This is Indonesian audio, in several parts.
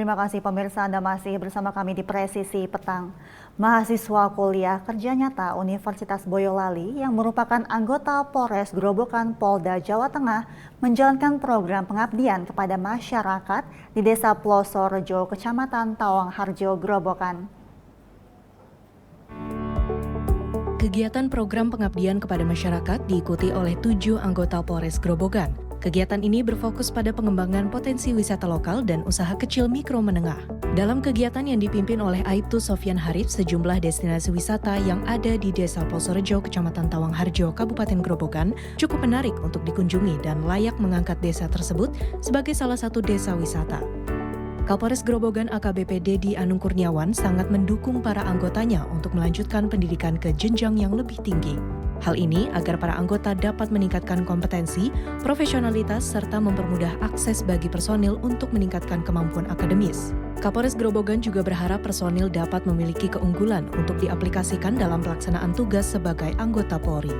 Terima kasih pemirsa, Anda masih bersama kami di Presisi Petang. Mahasiswa kuliah kerja nyata Universitas Boyolali yang merupakan anggota Polres Grobogan Polda Jawa Tengah menjalankan program pengabdian kepada masyarakat di Desa Plosorejo, Kecamatan Tawangharjo, Grobogan. Kegiatan program pengabdian kepada masyarakat diikuti oleh 7 anggota Polres Grobogan. Kegiatan ini berfokus pada pengembangan potensi wisata lokal dan usaha kecil mikro menengah. Dalam kegiatan yang dipimpin oleh Aibtu Sofyan Harif, sejumlah destinasi wisata yang ada di Desa Plosorejo, Kecamatan Tawangharjo, Kabupaten Grobogan cukup menarik untuk dikunjungi dan layak mengangkat desa tersebut sebagai salah satu desa wisata. Kapolres Grobogan AKBP Dedi Anung Kurniawan sangat mendukung para anggotanya untuk melanjutkan pendidikan ke jenjang yang lebih tinggi. Hal ini agar para anggota dapat meningkatkan kompetensi, profesionalitas, serta mempermudah akses bagi personil untuk meningkatkan kemampuan akademis. Kapolres Grobogan juga berharap personil dapat memiliki keunggulan untuk diaplikasikan dalam pelaksanaan tugas sebagai anggota Polri.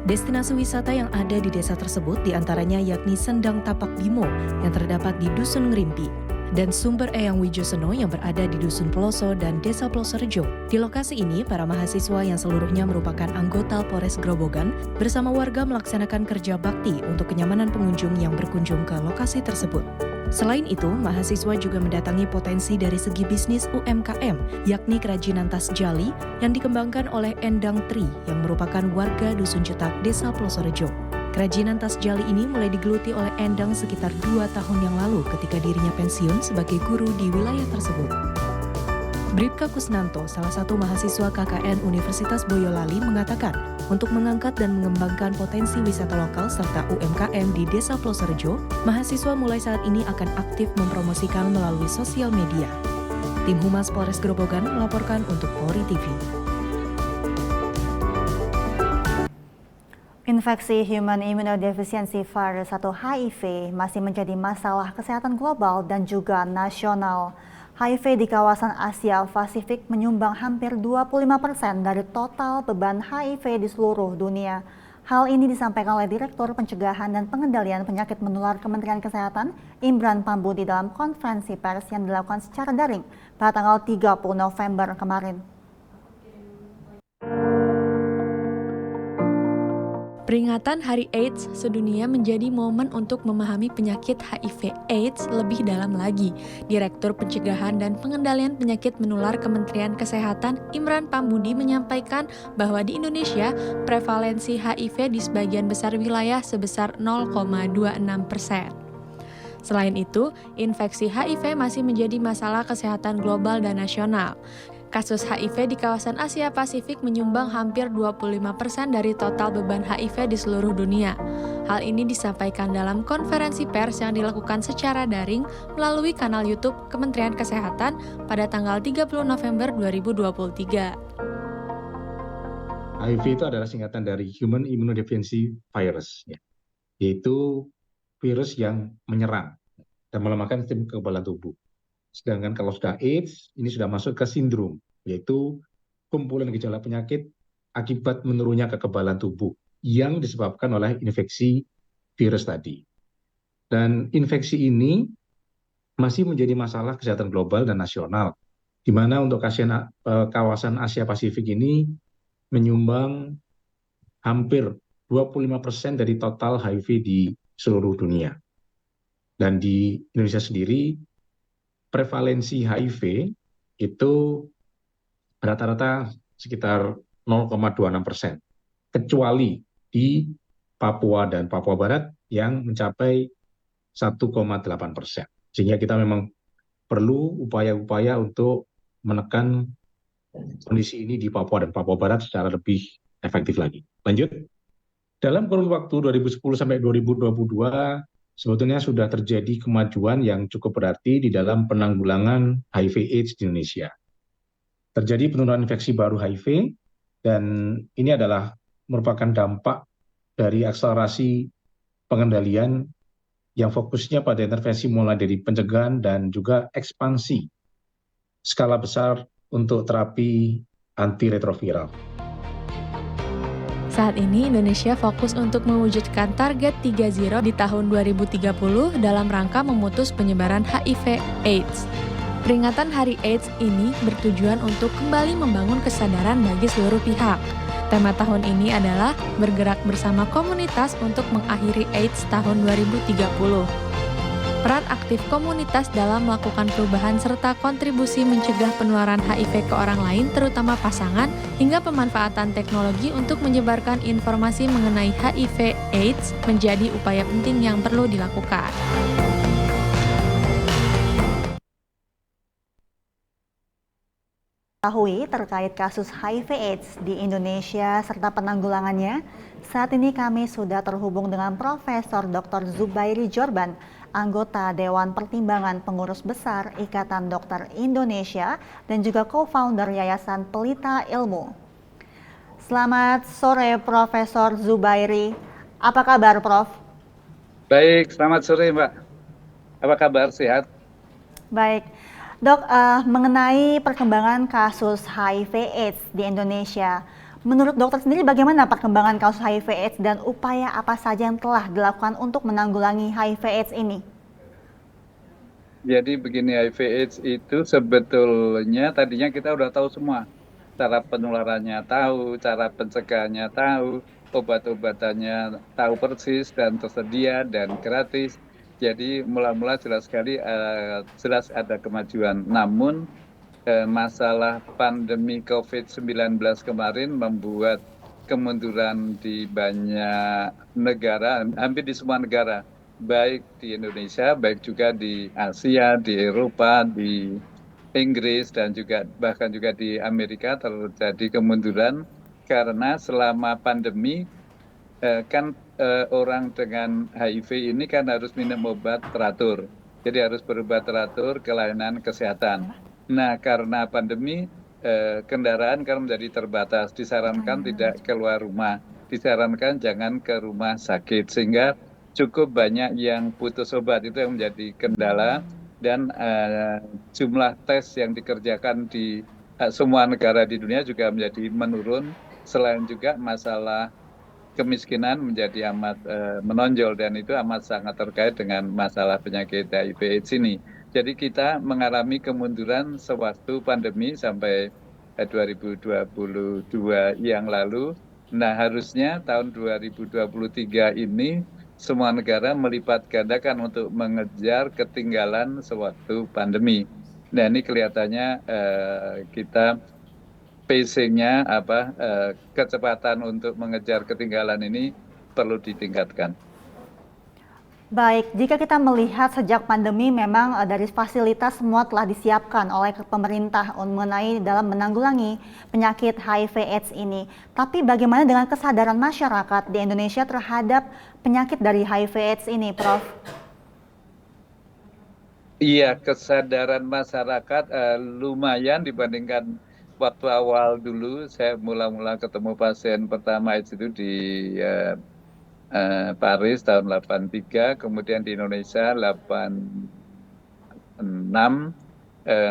Destinasi wisata yang ada di desa tersebut diantaranya yakni Sendang Tapak Bimo yang terdapat di Dusun Ngerimpi, dan Sumber Eyang Wijosono yang berada di Dusun Peloso dan Desa Plosorejo. Di lokasi ini, para mahasiswa yang seluruhnya merupakan anggota Polres Grobogan bersama warga melaksanakan kerja bakti untuk kenyamanan pengunjung yang berkunjung ke lokasi tersebut. Selain itu, mahasiswa juga mendatangi potensi dari segi bisnis UMKM, yakni kerajinan tas jali yang dikembangkan oleh Endang Tri yang merupakan warga Dusun Cetak, Desa Plosorejo. Kerajinan tas jali ini mulai digeluti oleh Endang sekitar 2 tahun yang lalu ketika dirinya pensiun sebagai guru di wilayah tersebut. Bribka Kusnanto, salah satu mahasiswa KKN Universitas Boyolali, mengatakan untuk mengangkat dan mengembangkan potensi wisata lokal serta UMKM di Desa Plosorejo, mahasiswa mulai saat ini akan aktif mempromosikan melalui sosial media. Tim Humas Polres Grobogan melaporkan untuk Polri TV. Infeksi Human Immunodeficiency Virus atau HIV masih menjadi masalah kesehatan global dan juga nasional. HIV di kawasan Asia Pasifik menyumbang hampir 25% dari total beban HIV di seluruh dunia. Hal ini disampaikan oleh Direktur Pencegahan dan Pengendalian Penyakit Menular Kementerian Kesehatan, Imran Pambudi, dalam konferensi pers yang dilakukan secara daring pada tanggal 30 November kemarin. Peringatan Hari AIDS sedunia menjadi momen untuk memahami penyakit HIV/AIDS lebih dalam lagi. Direktur Pencegahan dan Pengendalian Penyakit Menular Kementerian Kesehatan, Imran Pambudi, menyampaikan bahwa di Indonesia, prevalensi HIV di sebagian besar wilayah sebesar 0,26%. Selain itu, infeksi HIV masih menjadi masalah kesehatan global dan nasional. Kasus HIV di kawasan Asia Pasifik menyumbang hampir 25% dari total beban HIV di seluruh dunia. Hal ini disampaikan dalam konferensi pers yang dilakukan secara daring melalui kanal YouTube Kementerian Kesehatan pada tanggal 30 November 2023. HIV itu adalah singkatan dari Human Immunodeficiency Virus, yaitu virus yang menyerang dan melemahkan sistem kekebalan tubuh. Sedangkan kalau sudah AIDS, ini sudah masuk ke sindrom, yaitu kumpulan gejala penyakit akibat menurunnya kekebalan tubuh yang disebabkan oleh infeksi virus tadi. Dan infeksi ini masih menjadi masalah kesehatan global dan nasional, di mana untuk kawasan Asia Pasifik ini menyumbang hampir 25% dari total HIV di seluruh dunia. Dan di Indonesia sendiri, prevalensi HIV itu rata-rata sekitar 0,26%, kecuali di Papua dan Papua Barat yang mencapai 1,8%. Sehingga kita memang perlu upaya-upaya untuk menekan kondisi ini di Papua dan Papua Barat secara lebih efektif lagi. Lanjut. Dalam kurun waktu 2010 sampai 2022, sebetulnya sudah terjadi kemajuan yang cukup berarti di dalam penanggulangan HIV/AIDS di Indonesia. Terjadi penurunan infeksi baru HIV, dan ini adalah merupakan dampak dari akselerasi pengendalian yang fokusnya pada intervensi mulai dari pencegahan dan juga ekspansi skala besar untuk terapi antiretroviral. Saat ini Indonesia fokus untuk mewujudkan target 3.0 di tahun 2030 dalam rangka memutus penyebaran HIV/AIDS. Peringatan Hari AIDS ini bertujuan untuk kembali membangun kesadaran bagi seluruh pihak. Tema tahun ini adalah bergerak bersama komunitas untuk mengakhiri AIDS tahun 2030. Peran aktif komunitas dalam melakukan perubahan serta kontribusi mencegah penularan HIV ke orang lain, terutama pasangan, hingga pemanfaatan teknologi untuk menyebarkan informasi mengenai HIV/AIDS menjadi upaya penting yang perlu dilakukan. Ketahui terkait kasus HIV/AIDS di Indonesia serta penanggulangannya, saat ini kami sudah terhubung dengan Profesor Dr. Zubairi Jorban, anggota Dewan Pertimbangan Pengurus Besar Ikatan Dokter Indonesia dan juga co-founder Yayasan Pelita Ilmu. Selamat sore Profesor Zubairi. Apa kabar Prof? Baik, selamat sore Mbak. Apa kabar, sehat? Baik. Dok, mengenai perkembangan kasus HIV/AIDS di Indonesia, menurut dokter sendiri bagaimana perkembangan kasus HIV/AIDS dan upaya apa saja yang telah dilakukan untuk menanggulangi HIV/AIDS ini? Jadi begini, HIV/AIDS itu sebetulnya tadinya kita udah tahu semua. Cara penularannya tahu, cara pencegahannya tahu, obat-obatannya tahu persis dan tersedia dan gratis. Jadi mula-mula jelas sekali jelas ada kemajuan. Namun masalah pandemi COVID-19 kemarin membuat kemunduran di banyak negara, hampir di semua negara, baik di Indonesia, baik juga di Asia, di Eropa, di Inggris, dan juga bahkan juga di Amerika terjadi kemunduran karena selama pandemi kan orang dengan HIV ini kan harus minum obat teratur. Jadi harus berobat teratur ke layanan kesehatan. Nah, karena pandemi kendaraan kan menjadi terbatas, disarankan tidak keluar rumah, disarankan jangan ke rumah sakit, sehingga cukup banyak yang putus obat, itu yang menjadi kendala. Dan jumlah tes yang dikerjakan di semua negara di dunia juga menjadi menurun. Selain juga masalah kemiskinan menjadi amat menonjol, dan itu amat sangat terkait dengan masalah penyakit HIV/AIDS ini. Jadi kita mengalami kemunduran sewaktu pandemi sampai 2022 yang lalu. Nah, harusnya tahun 2023 ini semua negara melipat gandakan untuk mengejar ketinggalan sewaktu pandemi. Nah, ini kelihatannya kita pacing-nya kecepatan untuk mengejar ketinggalan ini perlu ditingkatkan. Baik, jika kita melihat sejak pandemi memang dari fasilitas semua telah disiapkan oleh pemerintah mengenai dalam menanggulangi penyakit HIV/AIDS ini. Tapi bagaimana dengan kesadaran masyarakat di Indonesia terhadap penyakit dari HIV/AIDS ini, Prof? Iya, kesadaran masyarakat lumayan dibandingkan waktu awal dulu. Saya mula-mula ketemu pasien pertama itu di Paris tahun 83, kemudian di Indonesia 86.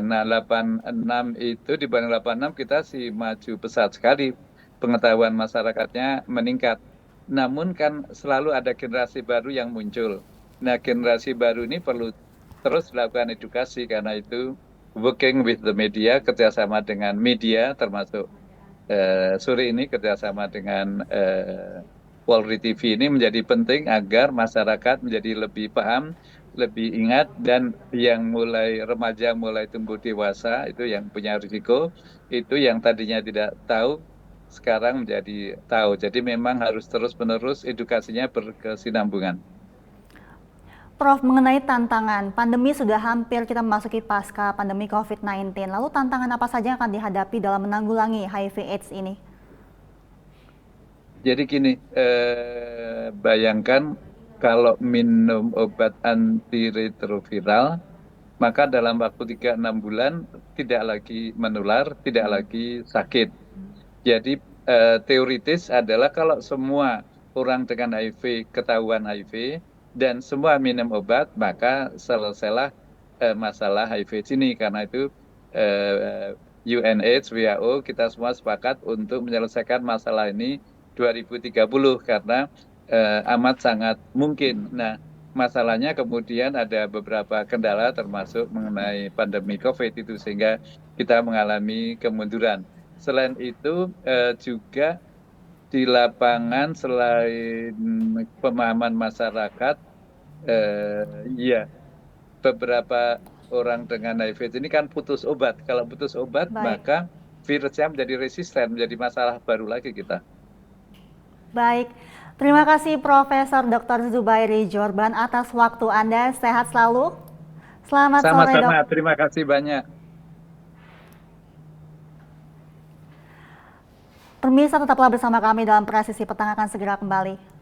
Nah, 86 itu dibanding 86 kita sih maju pesat sekali, pengetahuan masyarakatnya meningkat. Namun kan selalu ada generasi baru yang muncul. Nah, generasi baru ini perlu terus dilakukan edukasi, karena itu working with the media, kerjasama dengan media, termasuk sore ini kerjasama dengan Polri TV ini menjadi penting agar masyarakat menjadi lebih paham, lebih ingat, dan yang mulai remaja, mulai tumbuh dewasa, itu yang punya risiko, itu yang tadinya tidak tahu, sekarang menjadi tahu. Jadi memang harus terus-menerus edukasinya berkesinambungan. Prof, mengenai tantangan, pandemi sudah hampir kita memasuki pasca pandemi COVID-19. Lalu tantangan apa saja yang akan dihadapi dalam menanggulangi HIV/AIDS ini? Jadi gini, bayangkan kalau minum obat antiretroviral, maka dalam waktu 3-6 bulan tidak lagi menular, tidak lagi sakit. Jadi teoritis adalah kalau semua orang dengan HIV ketahuan HIV dan semua minum obat, maka selesailah masalah HIV ini. Karena itu UNAIDS, WHO, kita semua sepakat untuk menyelesaikan masalah ini 2030, karena amat sangat mungkin. Nah, Masalahnya kemudian ada beberapa kendala termasuk mengenai pandemi COVID itu sehingga kita mengalami kemunduran. Selain itu juga di lapangan selain pemahaman masyarakat, ya beberapa orang dengan HIV ini kan putus obat. Kalau putus obat Baik. maka virusnya menjadi resisten, menjadi masalah baru lagi kita. Baik, terima kasih Profesor Dr. Zubairi Jorban atas waktu Anda. Sehat selalu. Selamat sore, Dok. Sama-sama, terima kasih banyak. Pemirsa tetaplah bersama kami dalam Presisi Petang akan segera kembali.